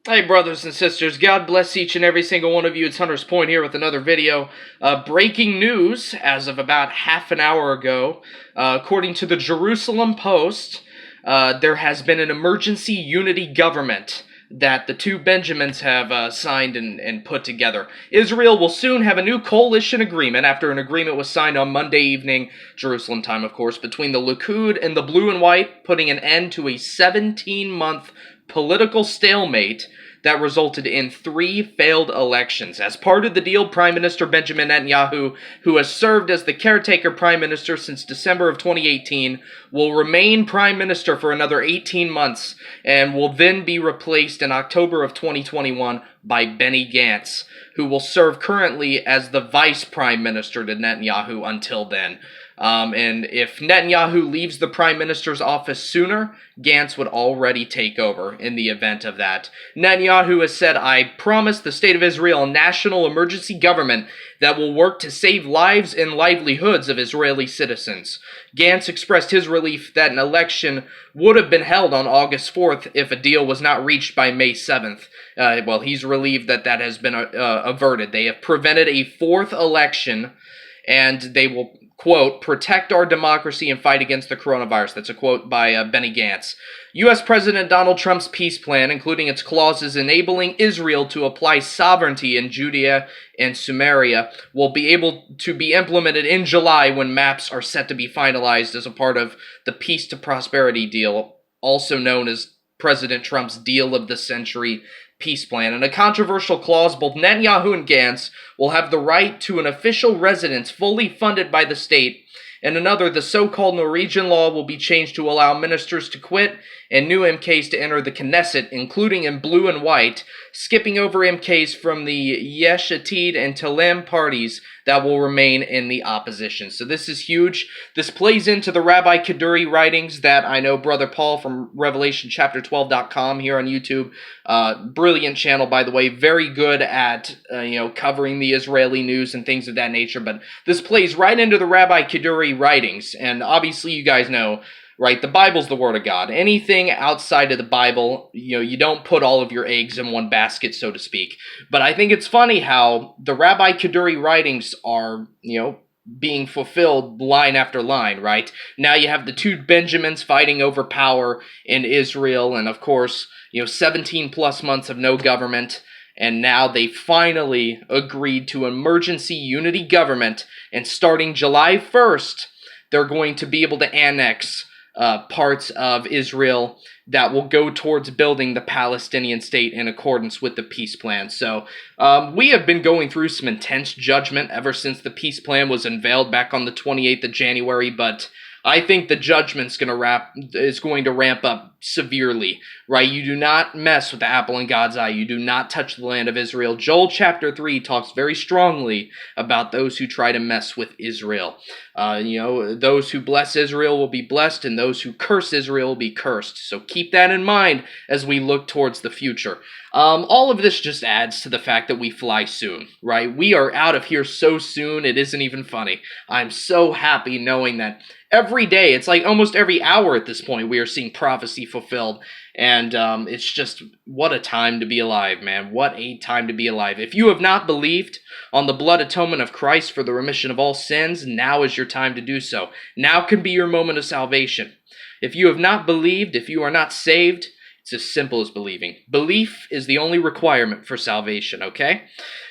Hey brothers and sisters, God bless each and every single one of you. It's Hunter's Point here with another video. Breaking news as of about half an hour ago. According to the Jerusalem Post, there has been an emergency unity government that the two Benjamins have signed and put together. Israel will soon have a new coalition agreement after an agreement was signed on Monday evening, Jerusalem time of course, between the Likud and the Blue and White, putting an end to a 17-month political stalemate that resulted in 3 failed elections. As part of the deal, Prime Minister Benjamin Netanyahu, who has served as the caretaker prime minister since December of 2018, will remain prime minister for another 18 months and will then be replaced in October of 2021 by Benny Gantz, who will serve currently as the vice prime minister to Netanyahu until then. And if Netanyahu leaves the prime minister's office sooner, Gantz would already take over in the event of that. Netanyahu has said, "I promise the state of Israel a national emergency government that will work to save lives and livelihoods of Israeli citizens." Gantz expressed his relief that an election would have been held on August 4th if a deal was not reached by May 7th. Well, he's relieved that that has been averted. They have prevented a 4th election, and they will, quote, "protect our democracy and fight against the coronavirus." That's a quote by Benny Gantz. U.S. President Donald Trump's peace plan, including its clauses enabling Israel to apply sovereignty in Judea and Samaria, will be able to be implemented in July when maps are set to be finalized as a part of the Peace to Prosperity deal, also known as President Trump's Deal of the Century peace plan. In a controversial clause, both Netanyahu and Gantz will have the right to an official residence fully funded by the state. In another, the so-called Norwegian law will be changed to allow ministers to quit and new MKs to enter the Knesset, including in blue and white, skipping over MKs from the Yesh Atid and Telem parties that will remain in the opposition. So this is huge. This plays into the Rabbi Kaduri writings that I know Brother Paul from RevelationChapter12.com here on YouTube, brilliant channel, by the way, very good at covering the Israeli news and things of that nature. But this plays right into the Rabbi Kaduri writings, and obviously you guys know, right, the Bible's the Word of God. Anything outside of the Bible, you don't put all of your eggs in one basket, so to speak. But I think it's funny how the Rabbi Kaduri writings are, being fulfilled line after line, right? Now you have the two Benjamins fighting over power in Israel, and of course, 17 plus months of no government. And now they finally agreed to emergency unity government, and starting July 1st, they're going to be able to annex parts of Israel that will go towards building the Palestinian state in accordance with the peace plan. So we have been going through some intense judgment ever since the peace plan was unveiled back on the 28th of January, but I think the judgment's going to ramp up severely, right? You do not mess with the apple in God's eye. You do not touch the land of Israel. Joel chapter 3 talks very strongly about those who try to mess with Israel. Those who bless Israel will be blessed, and those who curse Israel will be cursed. So keep that in mind as we look towards the future. All of this just adds to the fact that we fly soon, right? We are out of here so soon, it isn't even funny. I'm so happy knowing that every day, it's like almost every hour at this point, we are seeing prophecy fulfilled. And it's just, what a time to be alive, man. What a time to be alive. If you have not believed on the blood atonement of Christ for the remission of all sins, now is your time to do so. Now can be your moment of salvation. If you have not believed, if you are not saved, it's as simple as believing. Belief is the only requirement for salvation, okay?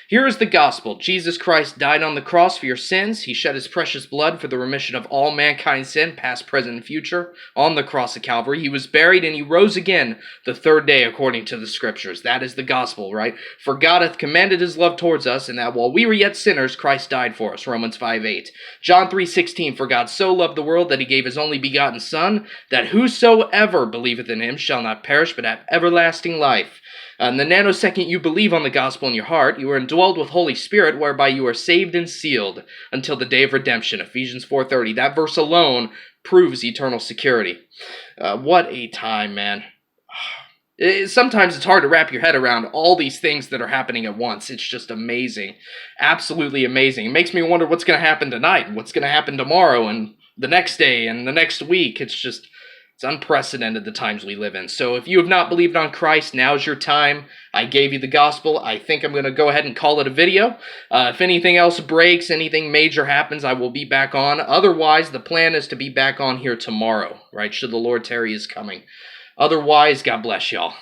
Here is the gospel. Jesus Christ died on the cross for your sins. He shed his precious blood for the remission of all mankind's sin, past, present, and future, on the cross of Calvary. He was buried, and he rose again the 3rd day according to the scriptures. That is the gospel, right? For God hath commended his love towards us, and that while we were yet sinners, Christ died for us. Romans 5:8. John 3:16. For God so loved the world that he gave his only begotten Son, that whosoever believeth in him shall not perish, but have everlasting life. In the nanosecond you believe on the gospel in your heart, you are indwelled with Holy Spirit, whereby you are saved and sealed until the day of redemption. Ephesians 4:30. That verse alone proves eternal security. What a time, man. Sometimes it's hard to wrap your head around all these things that are happening at once. It's just amazing. Absolutely amazing. It makes me wonder what's going to happen tonight, what's going to happen tomorrow, and the next day, and the next week. It's just It's unprecedented, the times we live in. So if you have not believed on Christ, now's your time. I gave you the gospel. I think I'm going to go ahead and call it a video. If anything else breaks, anything major happens, I will be back on. Otherwise, the plan is to be back on here tomorrow, right? Should the Lord tarry is coming. Otherwise, God bless y'all.